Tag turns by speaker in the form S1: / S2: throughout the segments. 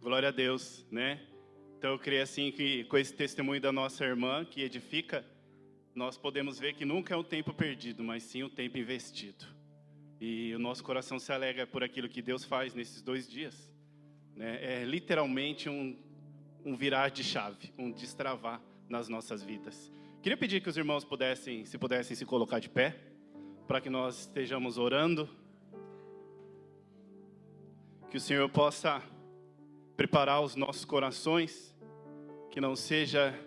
S1: Glória a Deus, né? Então eu creio assim que com esse testemunho da nossa irmã que edifica, nós podemos ver que nunca é um tempo perdido, mas sim um tempo investido. E o nosso coração se alegra por aquilo que Deus faz nesses 2 dias, né? É literalmente um virar de chave, um destravar nas nossas vidas. Queria pedir que os irmãos pudessem se colocar de pé, para que nós estejamos orando, que o Senhor possa preparar os nossos corações, que não seja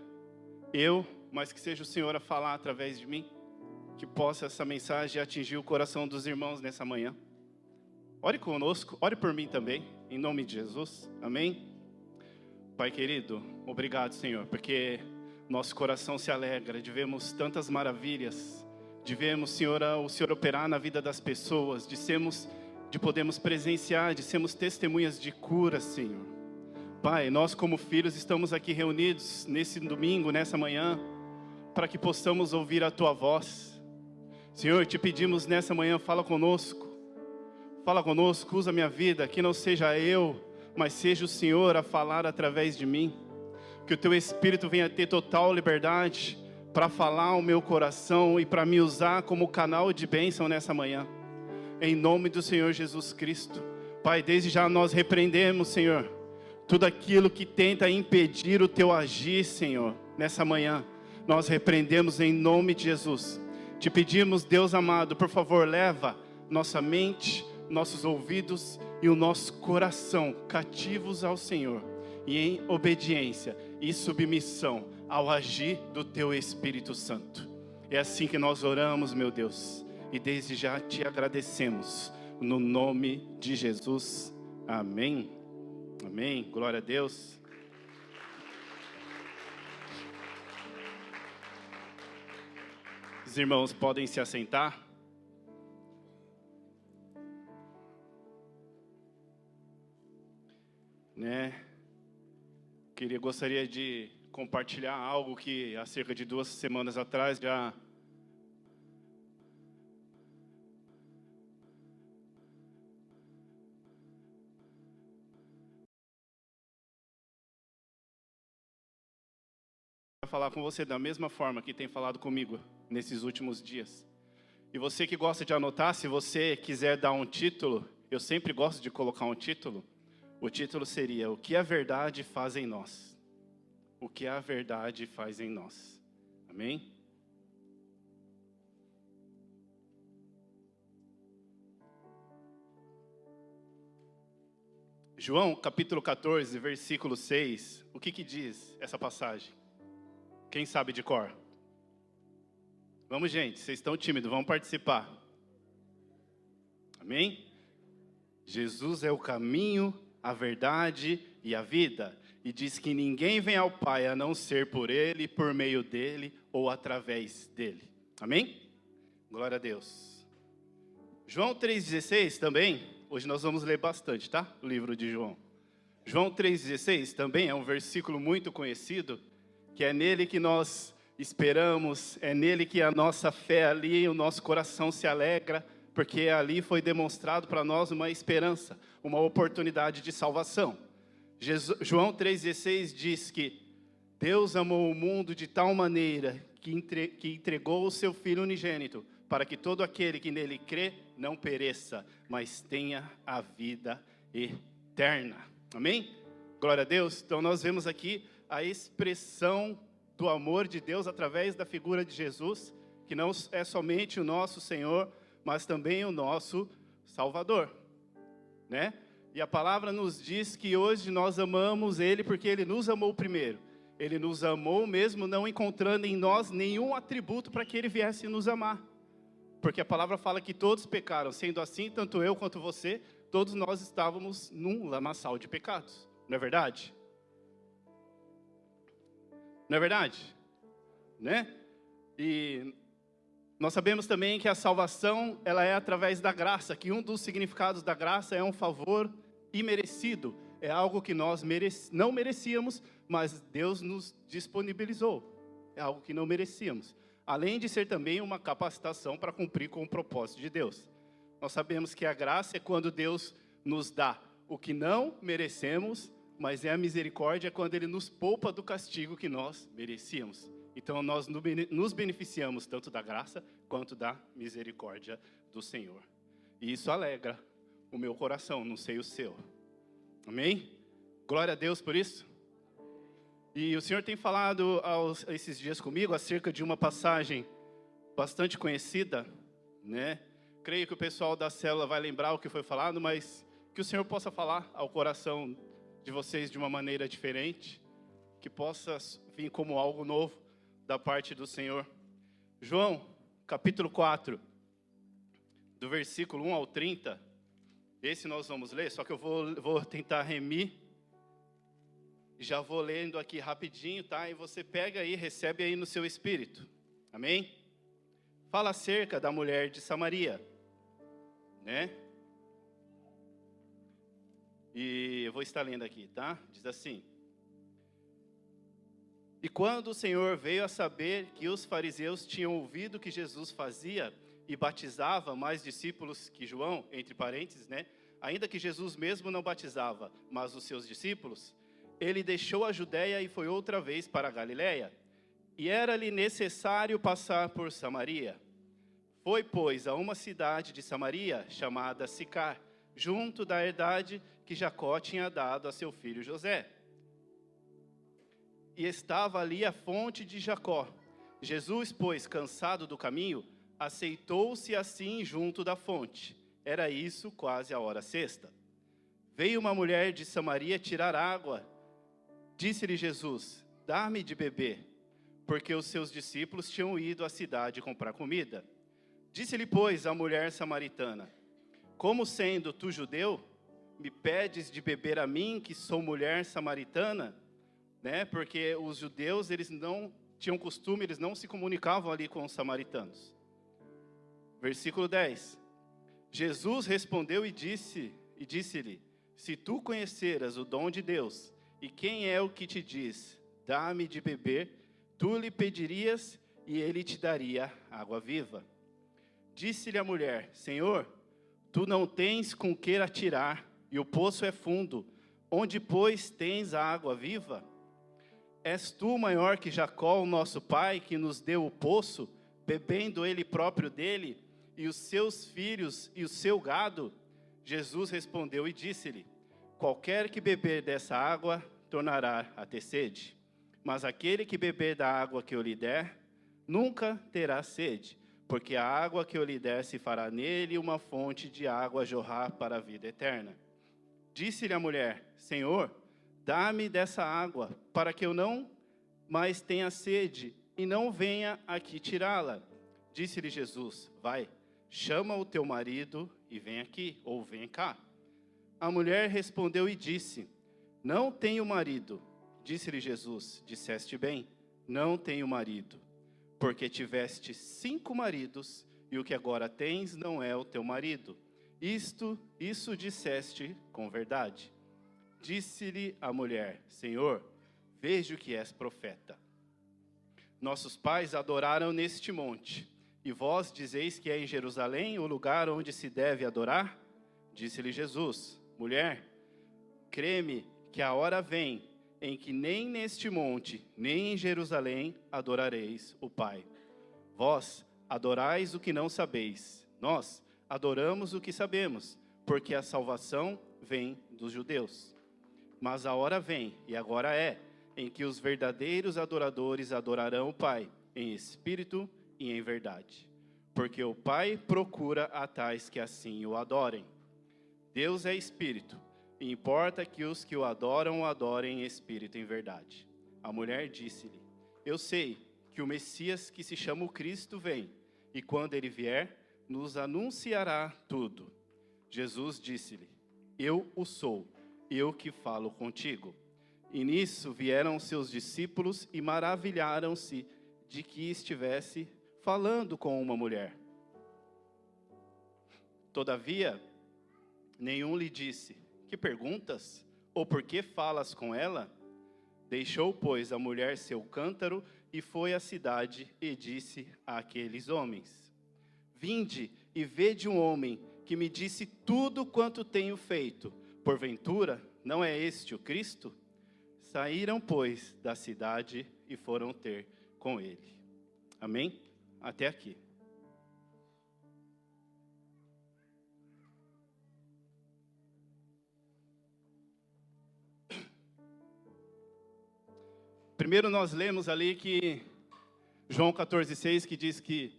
S1: eu, mas que seja o Senhor a falar através de mim, que possa essa mensagem atingir o coração dos irmãos nessa manhã. Ore conosco, ore por mim também, em nome de Jesus, amém? Pai querido, obrigado, Senhor, porque nosso coração se alegra de vermos tantas maravilhas, de vermos, Senhor, o Senhor operar na vida das pessoas, de podermos presenciar, de sermos testemunhas de cura, Senhor. Pai, nós como filhos estamos aqui reunidos nesse domingo, nessa manhã, para que possamos ouvir a Tua voz. Senhor, te pedimos nessa manhã, fala conosco, usa minha vida, que não seja eu, mas seja o Senhor a falar através de mim. Que o Teu Espírito venha ter total liberdade para falar ao meu coração e para me usar como canal de bênção nessa manhã. Em nome do Senhor Jesus Cristo. Pai, desde já nós repreendemos, Senhor, tudo aquilo que tenta impedir o Teu agir, Senhor, nessa manhã. Nós repreendemos em nome de Jesus. Te pedimos, Deus amado, por favor, leva nossa mente, nossos ouvidos e o nosso coração cativos ao Senhor, e em obediência e submissão ao agir do Teu Espírito Santo. É assim que nós oramos, meu Deus, e desde já Te agradecemos, no nome de Jesus, amém. Amém, glória a Deus. Os irmãos podem se assentar. Gostaria de compartilhar algo que há cerca de 2 semanas atrás já falar com você da mesma forma que tem falado comigo nesses últimos dias. E você que gosta de anotar, se você quiser dar um título, eu sempre gosto de colocar um título. O título seria: O que a verdade faz em nós? O que a verdade faz em nós? Amém? João capítulo 14, versículo 6. O que diz essa passagem? Quem sabe de cor? Vamos, gente, vocês estão tímidos, vamos participar. Amém? Jesus é o caminho, a verdade e a vida. E diz que ninguém vem ao Pai a não ser por Ele, por meio dEle ou através dEle. Amém? Glória a Deus. João 3,16 também, hoje nós vamos ler bastante, tá? O livro de João. João 3,16 também é um versículo muito conhecido, que é nele que nós esperamos, é nele que a nossa fé ali, o nosso coração se alegra, porque ali foi demonstrado para nós uma esperança, uma oportunidade de salvação. João 3,16 diz que Deus amou o mundo de tal maneira que entregou o seu Filho unigênito, para que todo aquele que nele crê não pereça, mas tenha a vida eterna. Amém? Glória a Deus. Então nós vemos aqui a expressão do amor de Deus através da figura de Jesus, que não é somente o nosso Senhor, mas também o nosso Salvador, né? E a palavra nos diz que hoje nós amamos Ele porque Ele nos amou primeiro. Ele nos amou mesmo não encontrando em nós nenhum atributo para que Ele viesse nos amar. Porque a palavra fala que todos pecaram, sendo assim, tanto eu quanto você, todos nós estávamos num lamaçal de pecados. Não é verdade? Não é verdade? Né? E nós sabemos também que a salvação, ela é através da graça, que um dos significados da graça é um favor imerecido. É algo que nós não merecíamos, mas Deus nos disponibilizou. É algo que não merecíamos. Além de ser também uma capacitação para cumprir com o propósito de Deus. Nós sabemos que a graça é quando Deus nos dá o que não merecemos, mas é a misericórdia quando Ele nos poupa do castigo que nós merecíamos. Então, nós nos beneficiamos tanto da graça quanto da misericórdia do Senhor. E isso alegra o meu coração, não sei o seu. Amém? Glória a Deus por isso. E o Senhor tem falado esses dias comigo acerca de uma passagem bastante conhecida, né? Creio que o pessoal da célula vai lembrar o que foi falado, mas que o Senhor possa falar ao coração de vocês de uma maneira diferente, que possa vir como algo novo da parte do Senhor. João, capítulo 4, do versículo 1 ao 30, esse nós vamos ler, só que eu vou tentar remir, já vou lendo aqui rapidinho, tá? E você pega aí, recebe aí no seu espírito, amém? Fala acerca da mulher de Samaria, né? E eu vou estar lendo aqui, tá? Diz assim: E quando o Senhor veio a saber que os fariseus tinham ouvido que Jesus fazia e batizava mais discípulos que João, entre parênteses, né? Ainda que Jesus mesmo não batizava, mas os seus discípulos, ele deixou a Judéia e foi outra vez para a Galiléia. E era-lhe necessário passar por Samaria. Foi, pois, a uma cidade de Samaria, chamada Sicar, junto da herdade que Jacó tinha dado a seu filho José. E estava ali a fonte de Jacó. Jesus, pois, cansado do caminho, aceitou-se assim junto da fonte. Era isso quase a hora sexta. Veio uma mulher de Samaria tirar água. Disse-lhe Jesus: Dá-me de beber, porque os seus discípulos tinham ido à cidade comprar comida. Disse-lhe, pois, a mulher samaritana: Como sendo tu judeu, me pedes de beber a mim, que sou mulher samaritana? Né? Porque os judeus, eles não tinham costume, eles não se comunicavam ali com os samaritanos. Versículo 10. Jesus respondeu e disse-lhe: Se tu conheceras o dom de Deus, e quem é o que te diz, dá-me de beber, tu lhe pedirias, e ele te daria água viva. Disse-lhe a mulher: Senhor, tu não tens com que atirar, e o poço é fundo. Onde, pois, tens a água viva? És tu maior que Jacó, o nosso pai, que nos deu o poço, bebendo ele próprio dele, e os seus filhos e o seu gado? Jesus respondeu e disse-lhe: Qualquer que beber dessa água, tornará a ter sede. Mas aquele que beber da água que eu lhe der, nunca terá sede, porque a água que eu lhe der se fará nele uma fonte de água a jorrar para a vida eterna. Disse-lhe a mulher: Senhor, dá-me dessa água, para que eu não mais tenha sede, e não venha aqui tirá-la. Disse-lhe Jesus: Vai, chama o teu marido e vem aqui, ou vem cá. A mulher respondeu e disse: Não tenho marido. Disse-lhe Jesus: Disseste bem, não tenho marido, porque tiveste 5 maridos, e o que agora tens não é o teu marido. Isso disseste com verdade. Disse-lhe a mulher: Senhor, vejo que és profeta. Nossos pais adoraram neste monte, e vós dizeis que é em Jerusalém o lugar onde se deve adorar? Disse-lhe Jesus: Mulher, crê-me que a hora vem em que nem neste monte, nem em Jerusalém adorareis o Pai. Vós adorais o que não sabeis, nós adoramos o que sabemos, porque a salvação vem dos judeus. Mas a hora vem, e agora é, em que os verdadeiros adoradores adorarão o Pai, em espírito e em verdade. Porque o Pai procura a tais que assim o adorem. Deus é espírito, e importa que os que o adorem em espírito e em verdade. A mulher disse-lhe: Eu sei que o Messias, que se chama o Cristo, vem, e quando ele vier, nos anunciará tudo. Jesus disse-lhe: Eu o sou, eu que falo contigo. E nisso vieram seus discípulos e maravilharam-se de que estivesse falando com uma mulher. Todavia, nenhum lhe disse: Que perguntas? Ou por que falas com ela? Deixou, pois, a mulher seu cântaro e foi à cidade e disse àqueles homens: Vinde e vede um homem que me disse tudo quanto tenho feito. porventura, não é este o Cristo? Saíram, pois, da cidade e foram ter com ele. Amém? Até aqui. Primeiro nós lemos ali que João 14,6, que diz que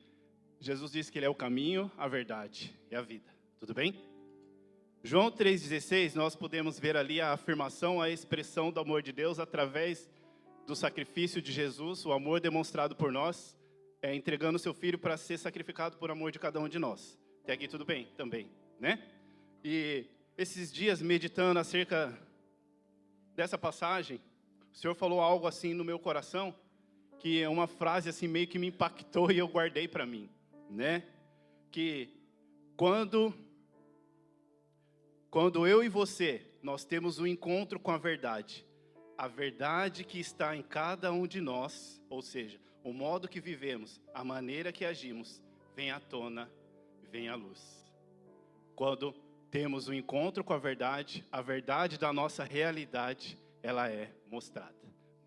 S1: Jesus diz que ele é o caminho, a verdade e a vida. Tudo bem? João 3,16, nós podemos ver ali a afirmação, a expressão do amor de Deus através do sacrifício de Jesus, o amor demonstrado por nós, entregando o seu Filho para ser sacrificado por amor de cada um de nós. Até aqui tudo bem também, né? E esses dias, meditando acerca dessa passagem, o Senhor falou algo assim no meu coração, que é uma frase assim meio que me impactou e eu guardei para mim, né? Que quando eu e você, nós temos um encontro com a verdade que está em cada um de nós, ou seja, o modo que vivemos, a maneira que agimos, vem à tona, vem à luz. Quando temos um encontro com a verdade da nossa realidade, ela é mostrada,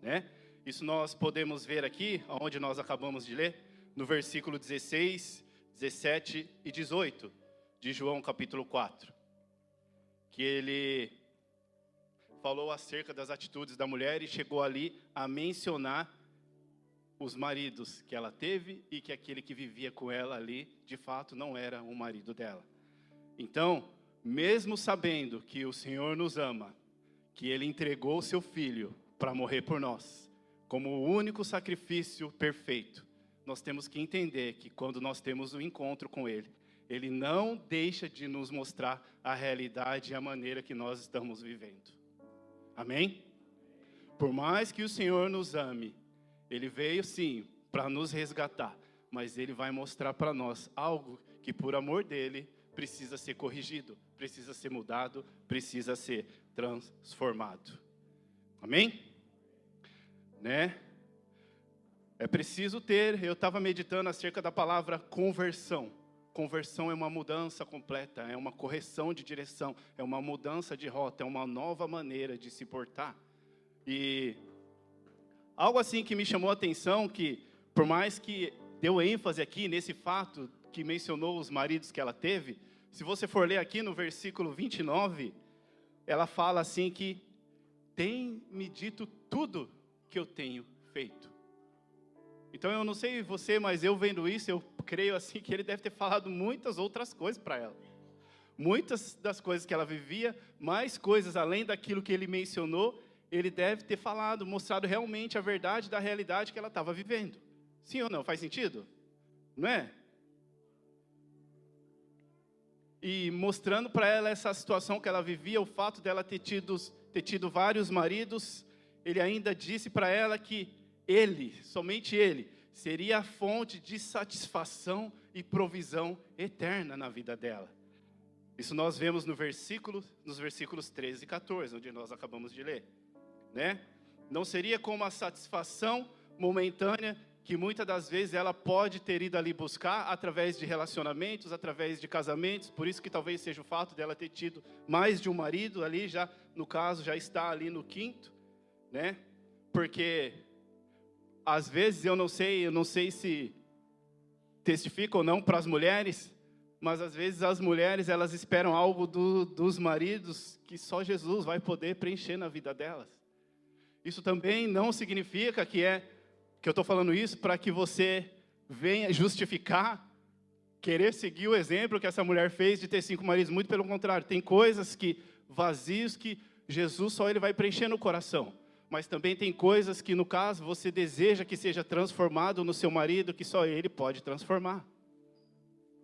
S1: né? Isso nós podemos ver aqui, onde nós acabamos de ler, no versículo 16, 17 e 18 de João capítulo 4. Que ele falou acerca das atitudes da mulher e chegou ali a mencionar os maridos que ela teve e que aquele que vivia com ela ali, de fato, não era o marido dela. Então, mesmo sabendo que o Senhor nos ama, que Ele entregou o seu Filho para morrer por nós, como o único sacrifício perfeito, nós temos que entender que quando nós temos um encontro com Ele, Ele não deixa de nos mostrar a realidade e a maneira que nós estamos vivendo. Amém? Por mais que o Senhor nos ame, Ele veio sim para nos resgatar, mas Ele vai mostrar para nós algo que por amor dEle precisa ser corrigido, precisa ser mudado, precisa ser transformado. Amém? Né? É preciso ter, eu estava meditando acerca da palavra conversão. Conversão é uma mudança completa, é uma correção de direção, é uma mudança de rota, é uma nova maneira de se portar. E algo assim que me chamou a atenção, que por mais que deu ênfase aqui nesse fato que mencionou os maridos que ela teve, se você for ler aqui no versículo 29, ela fala assim que tem me dito tudo que eu tenho feito. Então eu não sei você, mas eu vendo isso, eu creio assim que ele deve ter falado muitas outras coisas para ela. Muitas das coisas que ela vivia, mais coisas além daquilo que ele mencionou, ele deve ter falado, mostrado realmente a verdade da realidade que ela estava vivendo. Sim ou não? Faz sentido? Não é? E mostrando para ela essa situação que ela vivia, o fato dela ter tido vários maridos, ele ainda disse para ela que ele, somente ele, seria a fonte de satisfação e provisão eterna na vida dela. Isso nós vemos nos versículos 13 e 14, onde nós acabamos de ler, né? Não seria como a satisfação momentânea que muitas das vezes ela pode ter ido ali buscar através de relacionamentos, através de casamentos, por isso que talvez seja o fato dela ter tido mais de um marido ali, já no caso, já está ali no quinto, né? Porque às vezes eu não sei se testifica ou não para as mulheres, mas às vezes as mulheres elas esperam algo dos maridos que só Jesus vai poder preencher na vida delas. Isso também não significa que eu estou falando isso para que você venha justificar, querer seguir o exemplo que essa mulher fez de ter 5 maridos. Muito pelo contrário, tem coisas vazios que Jesus só ele vai preencher no coração. Mas também tem coisas que, no caso, você deseja que seja transformado no seu marido, que só ele pode transformar.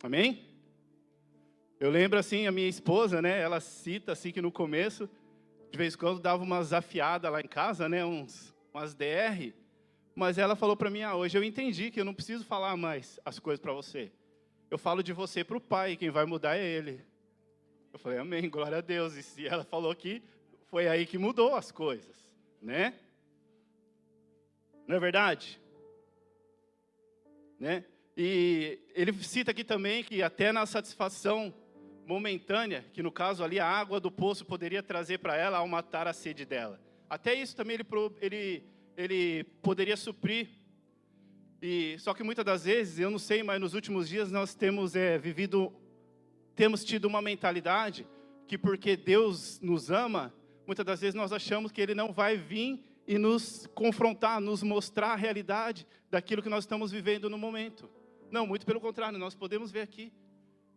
S1: Amém? Eu lembro assim, a minha esposa, né, ela cita assim que no começo, de vez em quando dava umas afiadas lá em casa, né, umas DR, mas ela falou para mim, hoje eu entendi que eu não preciso falar mais as coisas para você. Eu falo de você para o Pai, quem vai mudar é Ele. Eu falei, amém, glória a Deus. E ela falou que foi aí que mudou as coisas, né? Não é verdade? Né? E ele cita aqui também que até na satisfação momentânea, que no caso ali a água do poço poderia trazer para ela ao matar a sede dela. Até isso também ele poderia suprir. E só que muitas das vezes, eu não sei, mas nos últimos dias nós temos tido uma mentalidade que porque Deus nos ama, muitas das vezes nós achamos que Ele não vai vir e nos confrontar, nos mostrar a realidade daquilo que nós estamos vivendo no momento. Não, muito pelo contrário, nós podemos ver aqui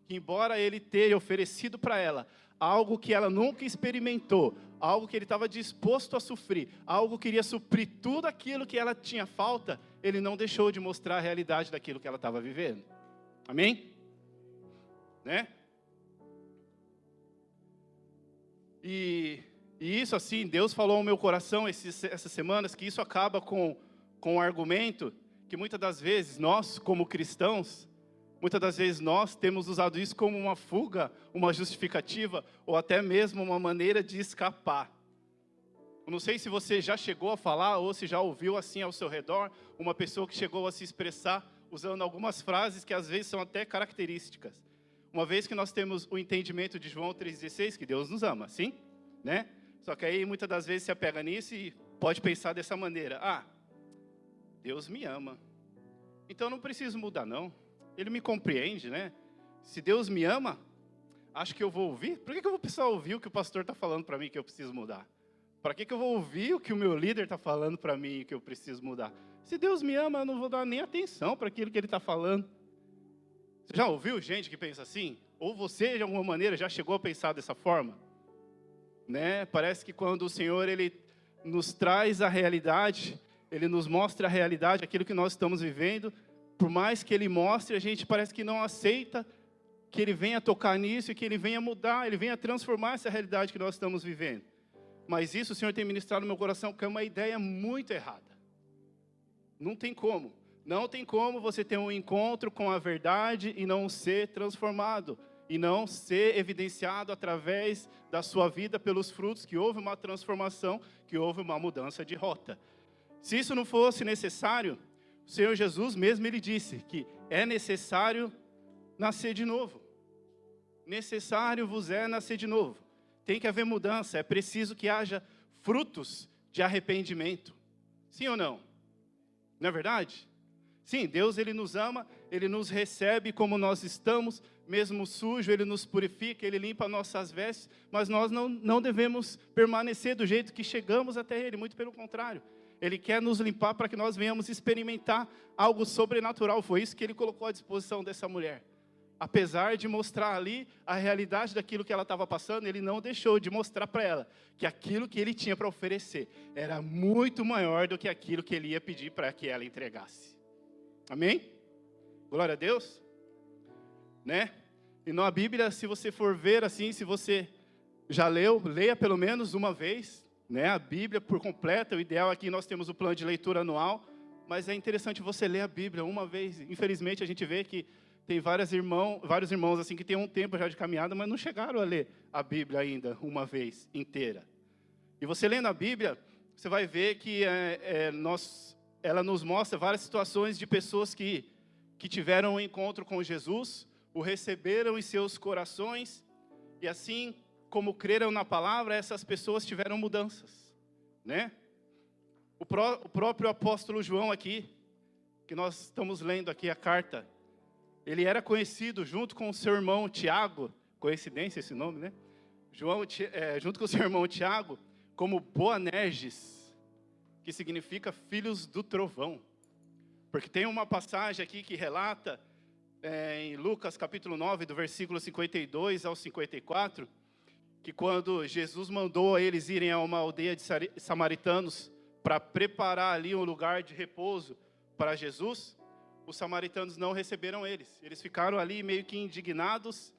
S1: que embora Ele tenha oferecido para ela algo que ela nunca experimentou, algo que Ele estava disposto a sofrer, algo que iria suprir tudo aquilo que ela tinha falta, Ele não deixou de mostrar a realidade daquilo que ela estava vivendo. Amém? Né? E isso assim, Deus falou ao meu coração essas semanas, que isso acaba com o argumento que muitas das vezes nós, como cristãos, muitas das vezes nós temos usado isso como uma fuga, uma justificativa, ou até mesmo uma maneira de escapar. Eu não sei se você já chegou a falar, ou se já ouviu assim ao seu redor, uma pessoa que chegou a se expressar usando algumas frases que às vezes são até características. Uma vez que nós temos o entendimento de João 3,16, que Deus nos ama, sim? Né? Só que aí muitas das vezes se apega nisso e pode pensar dessa maneira: ah, Deus me ama, então eu não preciso mudar não, Ele me compreende, né? Se Deus me ama, acho que eu vou ouvir. Por que eu vou precisar ouvir o que o pastor está falando para mim que eu preciso mudar? Para que eu vou ouvir o que o meu líder está falando para mim que eu preciso mudar? Se Deus me ama, eu não vou dar nem atenção para aquilo que Ele está falando. Você já ouviu gente que pensa assim? Ou você, de alguma maneira, já chegou a pensar dessa forma? Né? Parece que quando o Senhor Ele nos traz a realidade, Ele nos mostra a realidade, aquilo que nós estamos vivendo, por mais que Ele mostre, a gente parece que não aceita que Ele venha tocar nisso, e que Ele venha mudar, Ele venha transformar essa realidade que nós estamos vivendo. Mas isso o Senhor tem ministrado no meu coração, que é uma ideia muito errada. Não tem como. Não tem como você ter um encontro com a verdade e não ser transformado. E não ser evidenciado através da sua vida pelos frutos, que houve uma transformação, que houve uma mudança de rota. Se isso não fosse necessário, o Senhor Jesus mesmo Ele disse que é necessário nascer de novo. Necessário vos é nascer de novo. Tem que haver mudança, é preciso que haja frutos de arrependimento. Sim ou não? Não é verdade? Sim, Deus Ele nos ama, Ele nos recebe como nós estamos, mesmo sujo, Ele nos purifica, Ele limpa nossas vestes, mas nós não devemos permanecer do jeito que chegamos até Ele, muito pelo contrário. Ele quer nos limpar para que nós venhamos experimentar algo sobrenatural. Foi isso que Ele colocou à disposição dessa mulher. Apesar de mostrar ali a realidade daquilo que ela estava passando, Ele não deixou de mostrar para ela que aquilo que Ele tinha para oferecer era muito maior do que aquilo que Ele ia pedir para que ela entregasse. Amém? Glória a Deus. Né? E na Bíblia, se você for ver assim, se você já leu, leia pelo menos uma vez, né? A Bíblia por completa. O ideal aqui, nós temos o plano de leitura anual, mas é interessante você ler a Bíblia uma vez. Infelizmente, a gente vê que tem vários irmãos assim que têm um tempo já de caminhada, mas não chegaram a ler a Bíblia ainda uma vez inteira. E você lendo a Bíblia, você vai ver que ela nos mostra várias situações de pessoas que tiveram um encontro com Jesus, o receberam em seus corações, e assim como creram na palavra, essas pessoas tiveram mudanças, né? O próprio apóstolo João aqui, que nós estamos lendo aqui a carta, ele era conhecido junto com o seu irmão Tiago, coincidência esse nome, né? Junto com o seu irmão Tiago, como Boanerges, que significa filhos do trovão. Porque tem uma passagem aqui que relata, em Lucas capítulo 9, do versículo 52 ao 54, que quando Jesus mandou eles irem a uma aldeia de samaritanos para preparar ali um lugar de repouso para Jesus, os samaritanos não receberam eles. Eles ficaram ali meio que indignados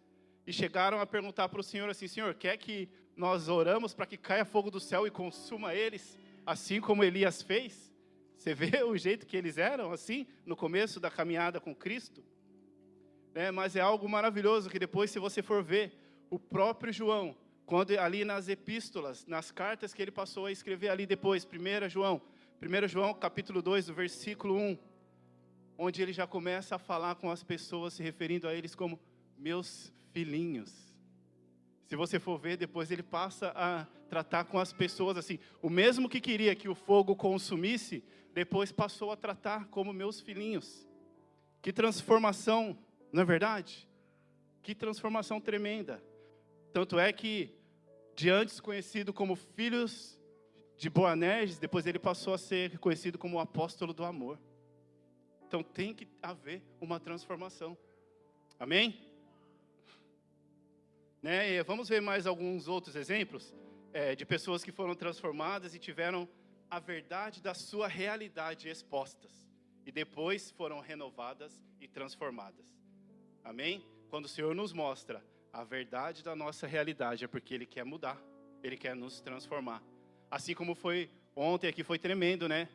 S1: e chegaram a perguntar para o Senhor assim: Senhor, quer que nós oramos para que caia fogo do céu e consuma eles, assim como Elias fez? Você vê o jeito que eles eram, assim, no começo da caminhada com Cristo? Mas é algo maravilhoso que depois, se você for ver, o próprio João, quando ali nas epístolas, nas cartas que ele passou a escrever ali depois, 1 João capítulo 2, do versículo 1, onde ele já começa a falar com as pessoas, se referindo a eles como meus filhinhos. Se você for ver, depois ele passa a tratar com as pessoas assim. O mesmo que queria que o fogo consumisse, depois passou a tratar como meus filhinhos. Que transformação, não é verdade? Que transformação tremenda. Tanto é que, de antes conhecido como filhos de Boanerges, depois ele passou a ser conhecido como o apóstolo do amor. Então tem que haver uma transformação. Amém? Né? E vamos ver mais alguns outros exemplos de pessoas que foram transformadas e tiveram a verdade da sua realidade expostas. E depois foram renovadas e transformadas. Amém? Quando o Senhor nos mostra a verdade da nossa realidade, é porque Ele quer mudar. Ele quer nos transformar. Assim como foi ontem aqui, foi tremendo, né?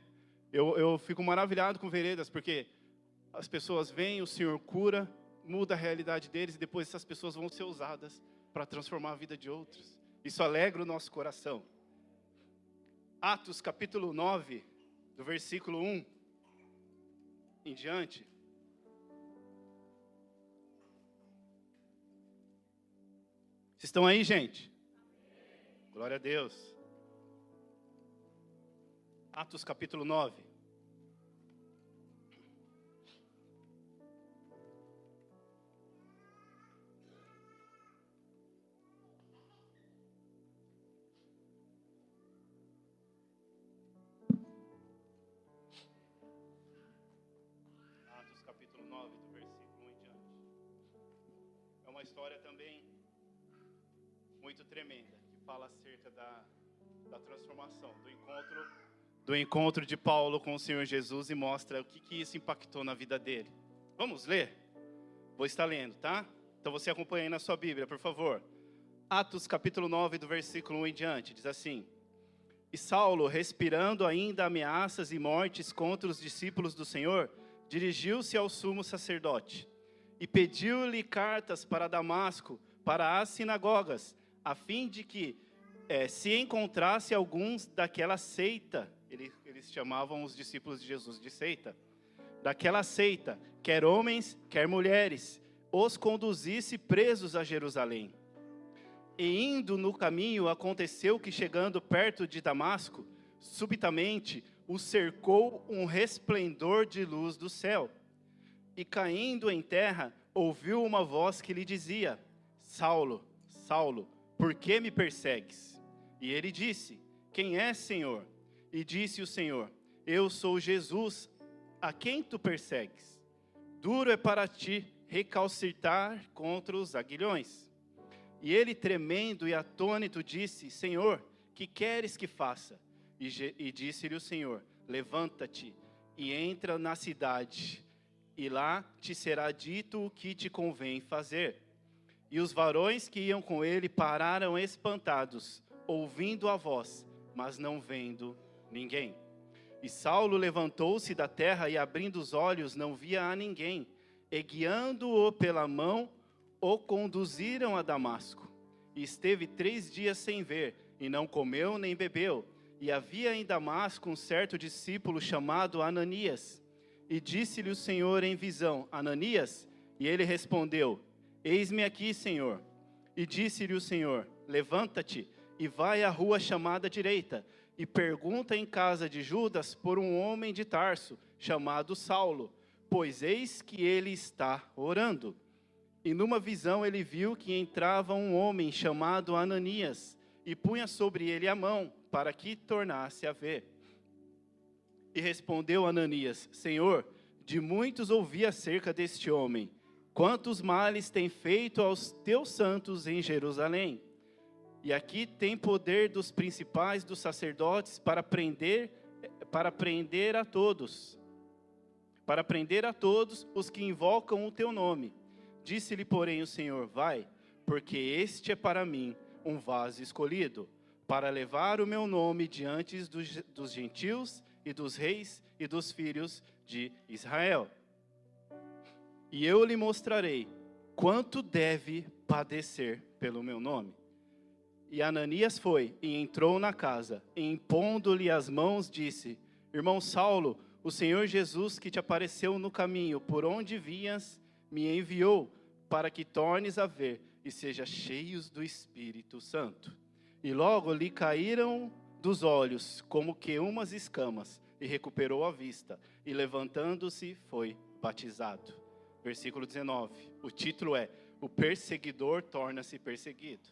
S1: Eu fico maravilhado com veredas, porque as pessoas vêm, o Senhor cura, muda a realidade deles, e depois essas pessoas vão ser usadas para transformar a vida de outros. Isso alegra o nosso coração. Atos capítulo 9, do versículo 1 em diante. Vocês estão aí, gente? Glória a Deus. Atos capítulo 9. Atos capítulo 9, do versículo 1 em diante. É uma história também muito tremenda, que fala acerca da transformação, do encontro de Paulo com o Senhor Jesus, e mostra o que isso impactou na vida dele. Vamos ler? Vou estar lendo, tá? Então você acompanha aí na sua Bíblia, por favor. Atos capítulo 9, do versículo 1 em diante, diz assim: E Saulo, respirando ainda ameaças e mortes contra os discípulos do Senhor, dirigiu-se ao sumo sacerdote e pediu-lhe cartas para Damasco, para as sinagogas, a fim de que se encontrasse alguns daquela seita, eles chamavam os discípulos de Jesus de seita, daquela seita, quer homens, quer mulheres, os conduzisse presos a Jerusalém. E indo no caminho, aconteceu que, chegando perto de Damasco, subitamente o cercou um resplendor de luz do céu. E caindo em terra, ouviu uma voz que lhe dizia: Saulo, Saulo, por que me persegues? E ele disse: Quem és, Senhor? E disse o Senhor: Eu sou Jesus, a quem tu persegues. Duro é para ti recalcitrar contra os aguilhões. E ele, tremendo e atônito, disse: Senhor, que queres que faça? E disse-lhe o Senhor: Levanta-te e entra na cidade, e lá te será dito o que te convém fazer. E os varões que iam com ele pararam espantados, ouvindo a voz, mas não vendo ninguém. E Saulo levantou-se da terra e, abrindo os olhos, não via a ninguém. E guiando-o pela mão, o conduziram a Damasco. E esteve 3 dias sem ver, e não comeu nem bebeu. E havia em Damasco um certo discípulo chamado Ananias. E disse-lhe o Senhor em visão: Ananias? E ele respondeu: Eis-me aqui, Senhor. E disse-lhe o Senhor: Levanta-te e vai à rua chamada direita, e pergunta em casa de Judas por um homem de Tarso, chamado Saulo, pois eis que ele está orando. E numa visão ele viu que entrava um homem chamado Ananias, e punha sobre ele a mão, para que tornasse a ver. E respondeu Ananias: Senhor, de muitos ouvi acerca deste homem, quantos males tem feito aos teus santos em Jerusalém. E aqui tem poder dos principais dos sacerdotes para prender a todos os que invocam o teu nome. Disse-lhe, porém, o Senhor: Vai, porque este é para mim um vaso escolhido, para levar o meu nome diante dos gentios e dos reis e dos filhos de Israel. E eu lhe mostrarei quanto deve padecer pelo meu nome. E Ananias foi e entrou na casa, e impondo-lhe as mãos, disse: Irmão Saulo, o Senhor Jesus, que te apareceu no caminho por onde vinhas, me enviou para que tornes a ver e sejam cheios do Espírito Santo. E logo lhe caíram dos olhos como que umas escamas, e recuperou a vista, e levantando-se foi batizado. Versículo 19, o título é: o perseguidor torna-se perseguido.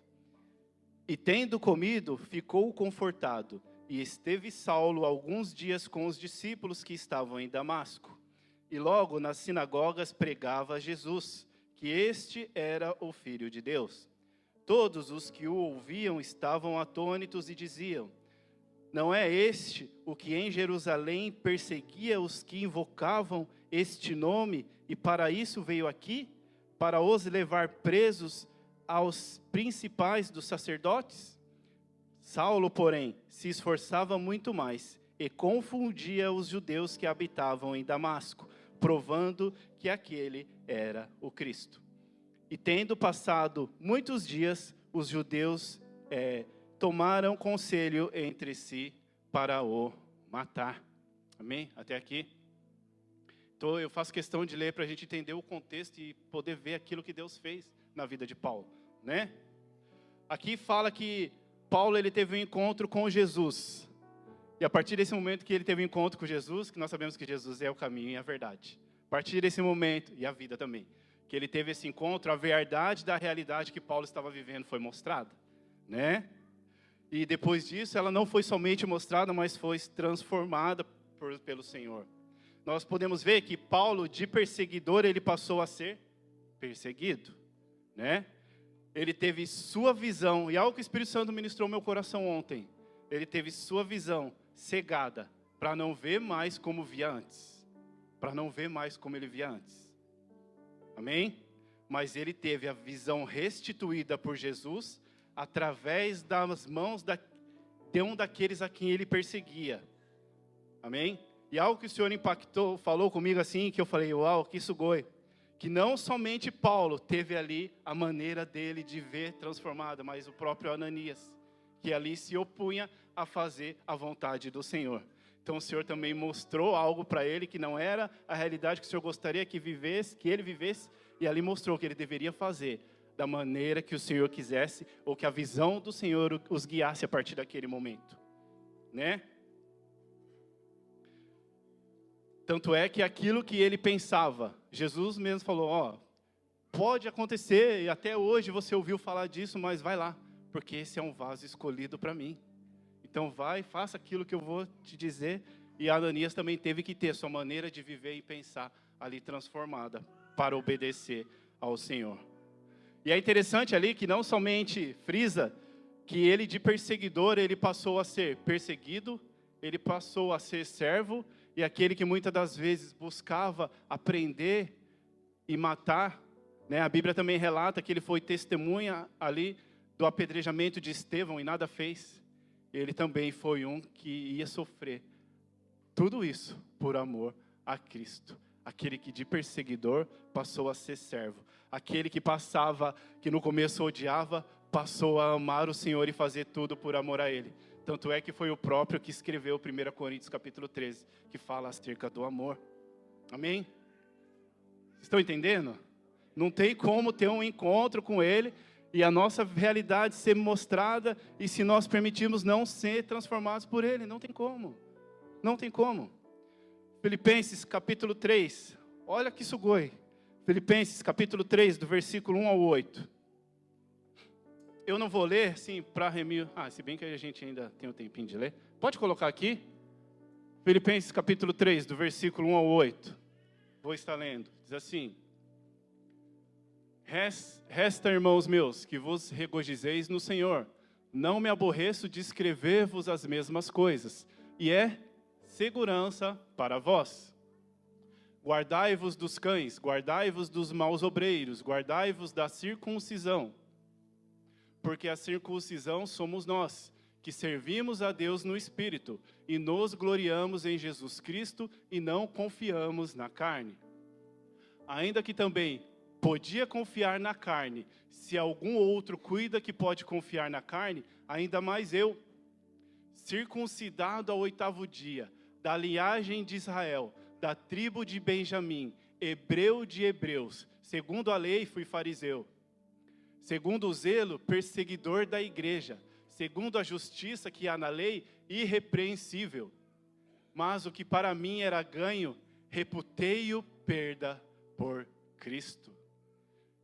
S1: E tendo comido, ficou confortado, e esteve Saulo alguns dias com os discípulos que estavam em Damasco. E logo nas sinagogas pregava Jesus, que este era o Filho de Deus. Todos os que o ouviam estavam atônitos e diziam: não é este o que em Jerusalém perseguia os que invocavam este nome, e para isso veio aqui, para os levar presos aos principais dos sacerdotes? Saulo, porém, se esforçava muito mais e confundia os judeus que habitavam em Damasco, provando que aquele era o Cristo. E tendo passado muitos dias, os judeus tomaram conselho entre si para o matar. Amém? Até aqui. Então eu faço questão de ler para a gente entender o contexto e poder ver aquilo que Deus fez na vida de Paulo, né? Aqui fala que Paulo ele teve um encontro com Jesus. E a partir desse momento que ele teve um encontro com Jesus, que nós sabemos que Jesus é o caminho e a verdade. A partir desse momento, e a vida também, que ele teve esse encontro, a verdade da realidade que Paulo estava vivendo foi mostrada, né? E depois disso, ela não foi somente mostrada, mas foi transformada pelo Senhor. Nós podemos ver que Paulo, de perseguidor, ele passou a ser perseguido, né? Ele teve sua visão, e algo que o Espírito Santo ministrou no meu coração ontem, ele teve sua visão cegada, para não ver mais como via antes, para não ver mais como ele via antes, amém? Mas ele teve a visão restituída por Jesus, através das mãos de um daqueles a quem ele perseguia, amém? E algo que o Senhor impactou, falou comigo assim, que eu falei, uau, que sugoi, que não somente Paulo teve ali a maneira dele de ver transformada, mas o próprio Ananias, que ali se opunha a fazer a vontade do Senhor. Então o Senhor também mostrou algo para ele que não era a realidade que o Senhor gostaria que ele vivesse, e ali mostrou que ele deveria fazer da maneira que o Senhor quisesse, ou que a visão do Senhor os guiasse a partir daquele momento, né? Tanto é que aquilo que ele pensava, Jesus mesmo falou, ó, pode acontecer, e até hoje você ouviu falar disso, mas vai lá, porque esse é um vaso escolhido para mim. Então vai, faça aquilo que eu vou te dizer. E Ananias também teve que ter sua maneira de viver e pensar ali transformada, para obedecer ao Senhor. E é interessante ali que não somente frisa que ele de perseguidor, ele passou a ser perseguido, ele passou a ser servo, e aquele que muitas das vezes buscava aprender e matar, né? A Bíblia também relata que ele foi testemunha ali do apedrejamento de Estevão e nada fez. Ele também foi um que ia sofrer tudo isso por amor a Cristo. Aquele que de perseguidor passou a ser servo. Aquele que que no começo odiava, passou a amar o Senhor e fazer tudo por amor a Ele. Tanto é que foi o próprio que escreveu 1 Coríntios capítulo 13, que fala acerca do amor. Amém? Estão entendendo? Não tem como ter um encontro com Ele e a nossa realidade ser mostrada, e se nós permitirmos não ser transformados por Ele, não tem como. Não tem como. Filipenses capítulo 3, olha que sugoi. Filipenses capítulo 3, do versículo 1 ao 8. Eu não vou ler, sim, para remir. Se bem que a gente ainda tem um tempinho de ler. Pode colocar aqui. Filipenses capítulo 3, do versículo 1 ao 8. Vou estar lendo. Diz assim: Resta, irmãos meus, que vos regozijeis no Senhor. Não me aborreço de escrever-vos as mesmas coisas. E é segurança para vós. Guardai-vos dos cães, guardai-vos dos maus obreiros, guardai-vos da circuncisão. Porque a circuncisão somos nós, que servimos a Deus no Espírito, e nos gloriamos em Jesus Cristo, e não confiamos na carne. Ainda que também podia confiar na carne, se algum outro cuida que pode confiar na carne, ainda mais eu, circuncidado ao 8º dia, da linhagem de Israel, da tribo de Benjamim, hebreu de hebreus, segundo a lei fui fariseu, Segundo o zelo, perseguidor da igreja. Segundo a justiça que há na lei, irrepreensível. Mas o que para mim era ganho, reputei-o perda por Cristo.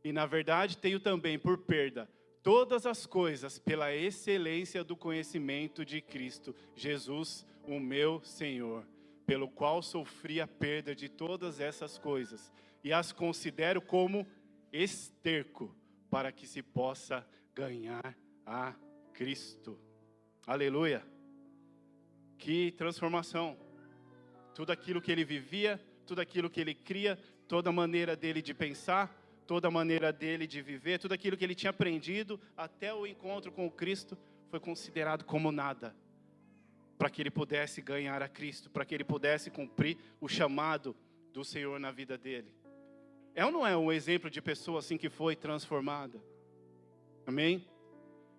S1: E na verdade tenho também por perda todas as coisas pela excelência do conhecimento de Cristo Jesus, o meu Senhor, pelo qual sofri a perda de todas essas coisas, e as considero como esterco, para que se possa ganhar a Cristo. Aleluia! Que transformação! Tudo aquilo que ele vivia, tudo aquilo que ele cria, toda a maneira dele de pensar, toda a maneira dele de viver, tudo aquilo que ele tinha aprendido até o encontro com o Cristo, foi considerado como nada, para que ele pudesse ganhar a Cristo, para que ele pudesse cumprir o chamado do Senhor na vida dele. É ou não é um exemplo de pessoa assim que foi transformada? Amém?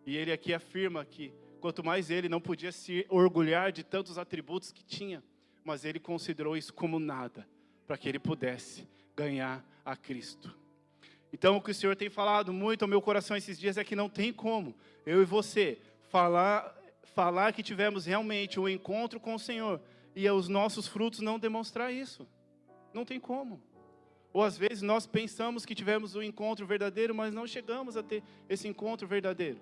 S1: E ele aqui afirma que quanto mais ele não podia se orgulhar de tantos atributos que tinha, mas ele considerou isso como nada, para que ele pudesse ganhar a Cristo. Então o que o Senhor tem falado muito ao meu coração esses dias é que não tem como eu e você falar que tivemos realmente um encontro com o Senhor e os nossos frutos não demonstrar isso. Não tem como. Ou às vezes nós pensamos que tivemos um encontro verdadeiro, mas não chegamos a ter esse encontro verdadeiro.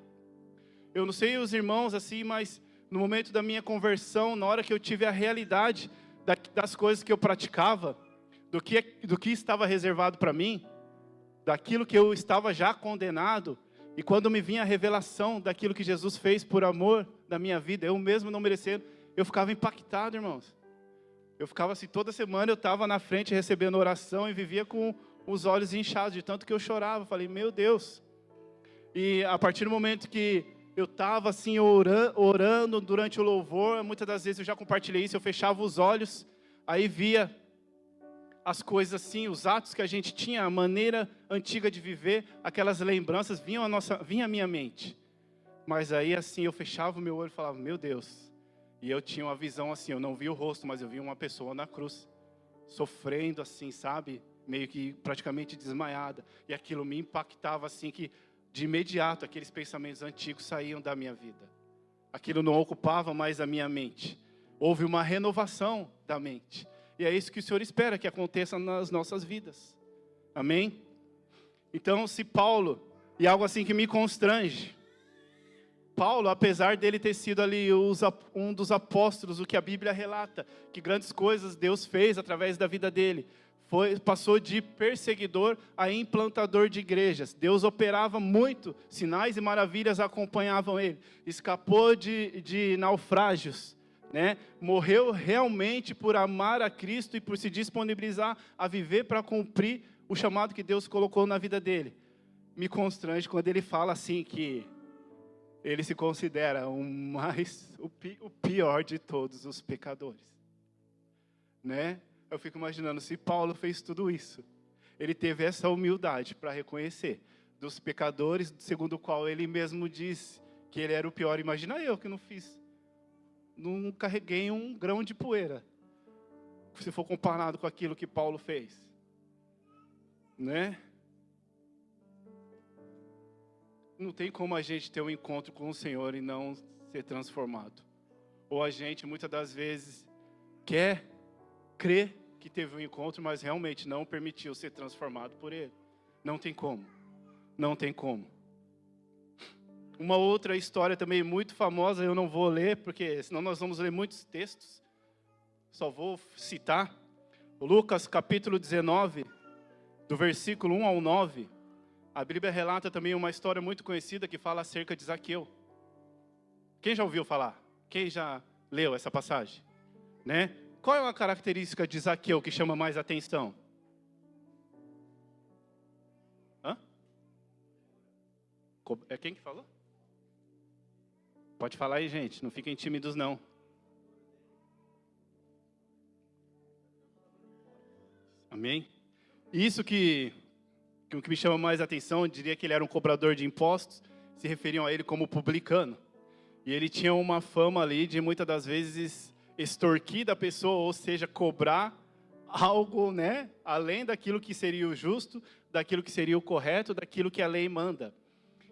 S1: Eu não sei os irmãos assim, mas no momento da minha conversão, na hora que eu tive a realidade das coisas que eu praticava, do que estava reservado para mim, daquilo que eu estava já condenado, e quando me vinha a revelação daquilo que Jesus fez por amor da minha vida, eu mesmo não merecendo, eu ficava impactado, irmãos. Eu ficava assim, toda semana eu estava na frente recebendo oração e vivia com os olhos inchados, de tanto que eu chorava. Falei, meu Deus. E a partir do momento que eu estava assim orando durante o louvor, muitas das vezes eu já compartilhei isso, eu fechava os olhos, aí via as coisas assim, os atos que a gente tinha, a maneira antiga de viver, aquelas lembranças vinham à minha mente. Mas aí assim eu fechava o meu olho e falava, meu Deus. E eu tinha uma visão assim, eu não vi o rosto, mas eu vi uma pessoa na cruz, sofrendo assim, sabe? Meio que praticamente desmaiada. E aquilo me impactava assim, que de imediato aqueles pensamentos antigos saíam da minha vida. Aquilo não ocupava mais a minha mente. Houve uma renovação da mente. E é isso que o Senhor espera que aconteça nas nossas vidas. Amém? Então, se Paulo, e algo assim que me constrange, Paulo, apesar dele ter sido ali um dos apóstolos, o que a Bíblia relata, que grandes coisas Deus fez através da vida dele, passou de perseguidor a implantador de igrejas. Deus operava muito, sinais e maravilhas acompanhavam ele. Escapou de naufrágios, né? Morreu realmente por amar a Cristo e por se disponibilizar a viver para cumprir o chamado que Deus colocou na vida dele. Me constrange quando ele fala assim que ele se considera o pior de todos os pecadores, né? Eu fico imaginando, se Paulo fez tudo isso, ele teve essa humildade para reconhecer dos pecadores, segundo o qual ele mesmo disse que ele era o pior. Imagina eu que não carreguei um grão de poeira, se for comparado com aquilo que Paulo fez, né? Não tem como a gente ter um encontro com o Senhor e não ser transformado. Ou a gente, muitas das vezes, quer crer que teve um encontro, mas realmente não permitiu ser transformado por Ele. Não tem como. Não tem como. Uma outra história também muito famosa, eu não vou ler, porque senão nós vamos ler muitos textos. Só vou citar. Lucas capítulo 19, do versículo 1 ao 9. A Bíblia relata também uma história muito conhecida que fala acerca de Zaqueu. Quem já ouviu falar? Quem já leu essa passagem? Né? Qual é uma característica de Zaqueu que chama mais atenção? Hã? É quem que falou? Pode falar aí, gente. Não fiquem tímidos, não. Amém? Isso que o que me chama mais atenção, eu diria que ele era um cobrador de impostos, se referiam a ele como publicano. E ele tinha uma fama ali de muitas das vezes extorquir da pessoa, ou seja, cobrar algo, né, além daquilo que seria o justo, daquilo que seria o correto, daquilo que a lei manda.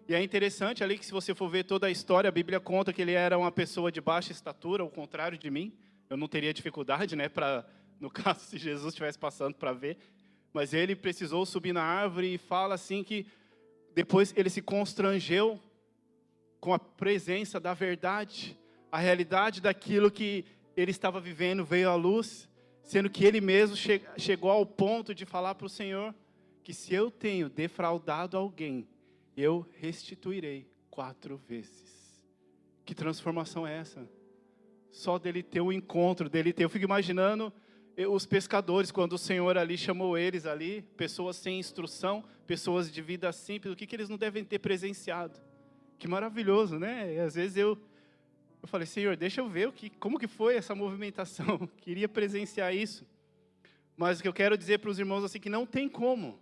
S1: E é interessante ali que se você for ver toda a história, a Bíblia conta que ele era uma pessoa de baixa estatura, ao contrário de mim. Eu não teria dificuldade, né, no caso, se Jesus estivesse passando para ver. Mas ele precisou subir na árvore e fala assim que depois ele se constrangeu com a presença da verdade. A realidade daquilo que ele estava vivendo veio à luz, sendo que ele mesmo chegou ao ponto de falar para o Senhor que se eu tenho defraudado alguém, eu restituirei 4 vezes. Que transformação é essa? Só dele ter um encontro, eu fico imaginando os pescadores, quando o Senhor ali chamou eles ali, pessoas sem instrução, pessoas de vida simples, o que eles não devem ter presenciado? Que maravilhoso, né? E às vezes eu falei, Senhor, deixa eu ver como que foi essa movimentação, queria presenciar isso. Mas o que eu quero dizer para os irmãos assim, que não tem como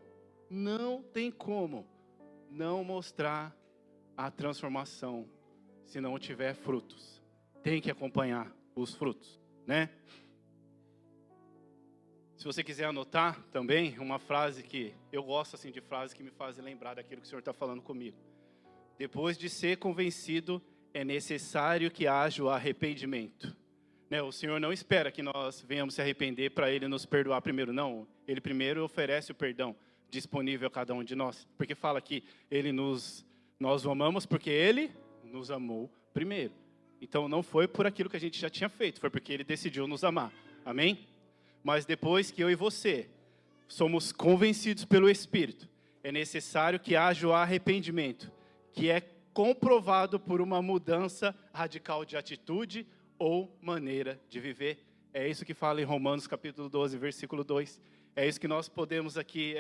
S1: não mostrar a transformação se não tiver frutos. Tem que acompanhar os frutos, né? Se você quiser anotar também, uma frase que eu gosto assim de frases que me fazem lembrar daquilo que o Senhor está falando comigo. Depois de ser convencido, é necessário que haja o arrependimento. Né? O Senhor não espera que nós venhamos se arrepender para Ele nos perdoar primeiro, não. Ele primeiro oferece o perdão disponível a cada um de nós. Porque fala que nós o amamos porque Ele nos amou primeiro. Então não foi por aquilo que a gente já tinha feito, foi porque Ele decidiu nos amar. Amém? Mas depois que eu e você somos convencidos pelo Espírito, é necessário que haja o arrependimento, que é comprovado por uma mudança radical de atitude ou maneira de viver. É isso que fala em Romanos capítulo 12, versículo 2. É isso que nós podemos aqui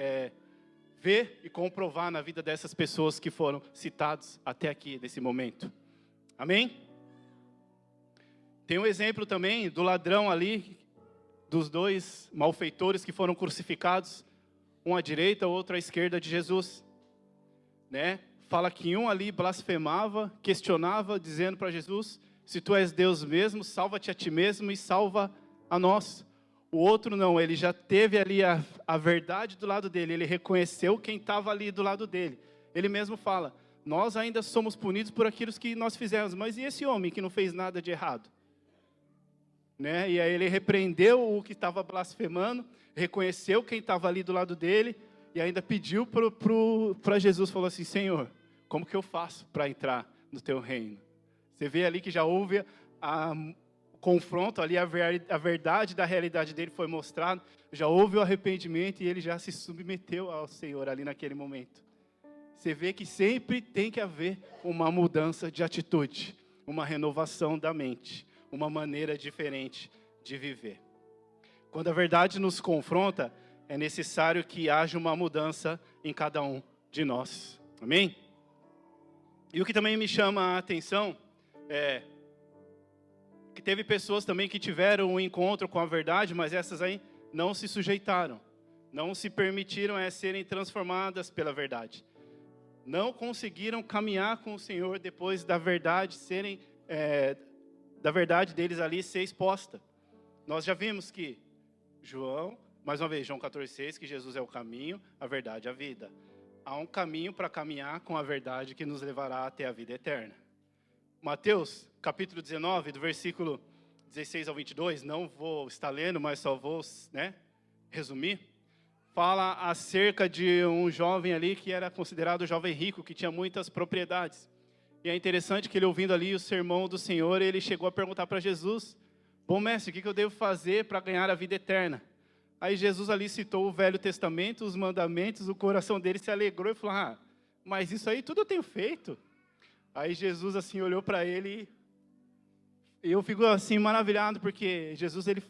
S1: ver e comprovar na vida dessas pessoas que foram citadas até aqui, nesse momento. Amém? Tem um exemplo também do ladrão ali, dos 2 malfeitores que foram crucificados, um à direita, outro à esquerda de Jesus, né? Fala que um ali blasfemava, questionava, dizendo para Jesus, se tu és Deus mesmo, salva-te a ti mesmo e salva a nós. O outro não, ele já teve ali a verdade do lado dele, ele reconheceu quem estava ali do lado dele. Ele mesmo fala, nós ainda somos punidos por aquilo que nós fizemos, mas e esse homem que não fez nada de errado? Né? E aí ele repreendeu o que estava blasfemando, reconheceu quem estava ali do lado dele, e ainda pediu para Jesus, falou assim, Senhor, como que eu faço para entrar no teu reino? Você vê ali que já houve o confronto, ali a verdade da realidade dele foi mostrada, já houve o arrependimento e ele já se submeteu ao Senhor ali naquele momento. Você vê que sempre tem que haver uma mudança de atitude, uma renovação da mente, uma maneira diferente de viver. Quando a verdade nos confronta, é necessário que haja uma mudança em cada um de nós. Amém? E o que também me chama a atenção é que teve pessoas também que tiveram um encontro com a verdade, mas essas aí não se sujeitaram, não se permitiram serem transformadas pela verdade. Não conseguiram caminhar com o Senhor depois da verdade da verdade deles ali ser exposta. Nós já vimos que mais uma vez, João 14,6, que Jesus é o caminho, a verdade e a vida. Há um caminho para caminhar com a verdade que nos levará até a vida eterna. Mateus, capítulo 19, do versículo 16 ao 22, não vou estar lendo, mas só vou resumir. Fala acerca de um jovem ali que era considerado jovem rico, que tinha muitas propriedades. E é interessante que ele ouvindo ali o sermão do Senhor, ele chegou a perguntar para Jesus, bom mestre, o que eu devo fazer para ganhar a vida eterna? Aí Jesus ali citou o Velho Testamento, os mandamentos, o coração dele se alegrou e falou, mas isso aí tudo eu tenho feito. Aí Jesus assim olhou para ele e eu fico assim maravilhado, porque Jesus ele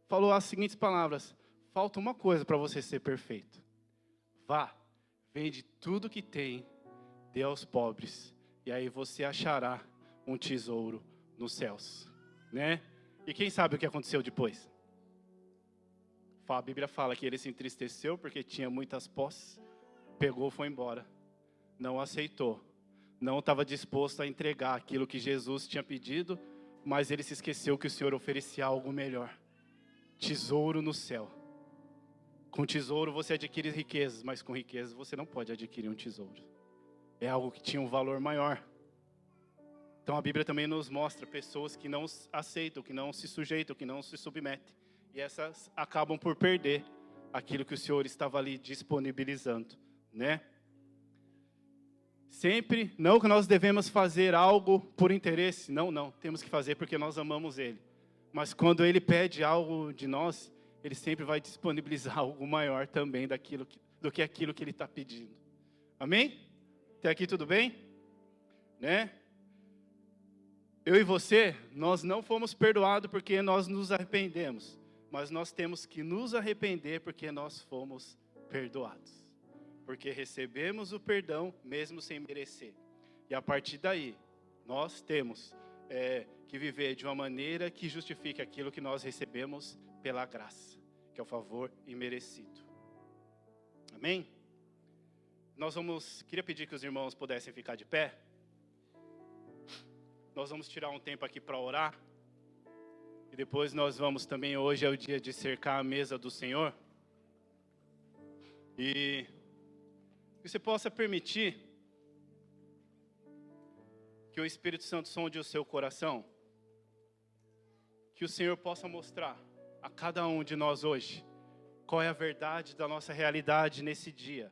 S1: falou as seguintes palavras, falta uma coisa para você ser perfeito. Vá, vende tudo que tem, dê aos pobres, e aí você achará um tesouro nos céus, né? E quem sabe o que aconteceu depois? A Bíblia fala que ele se entristeceu porque tinha muitas posses, pegou e foi embora. Não aceitou, não estava disposto a entregar aquilo que Jesus tinha pedido, mas ele se esqueceu que o Senhor oferecia algo melhor. Tesouro no céu. Com tesouro você adquire riquezas, mas com riquezas você não pode adquirir um tesouro. é algo que tinha um valor maior. Então a Bíblia também nos mostra pessoas que não aceitam, que não se sujeitam, que não se submetem. E essas acabam por perder aquilo que o Senhor estava ali disponibilizando, né? Sempre, não que nós devemos fazer algo por interesse, não. Temos que fazer porque nós amamos Ele. Mas quando Ele pede algo de nós, Ele sempre vai disponibilizar algo maior também do que aquilo que Ele está pedindo. Amém? Até aqui tudo bem? Né? Eu e você, nós não fomos perdoados porque nós nos arrependemos. Mas nós temos que nos arrepender porque nós fomos perdoados. Porque recebemos o perdão mesmo sem merecer. E a partir daí, nós temos que viver de uma maneira que justifique aquilo que nós recebemos pela graça, que é o favor imerecido. Amém? Queria pedir que os irmãos pudessem ficar de pé. Nós vamos tirar um tempo aqui para orar. E depois nós vamos também, hoje é o dia de cercar a mesa do Senhor. E que você possa permitir que o Espírito Santo sonde o seu coração. Que o Senhor possa mostrar a cada um de nós hoje qual é a verdade da nossa realidade nesse dia.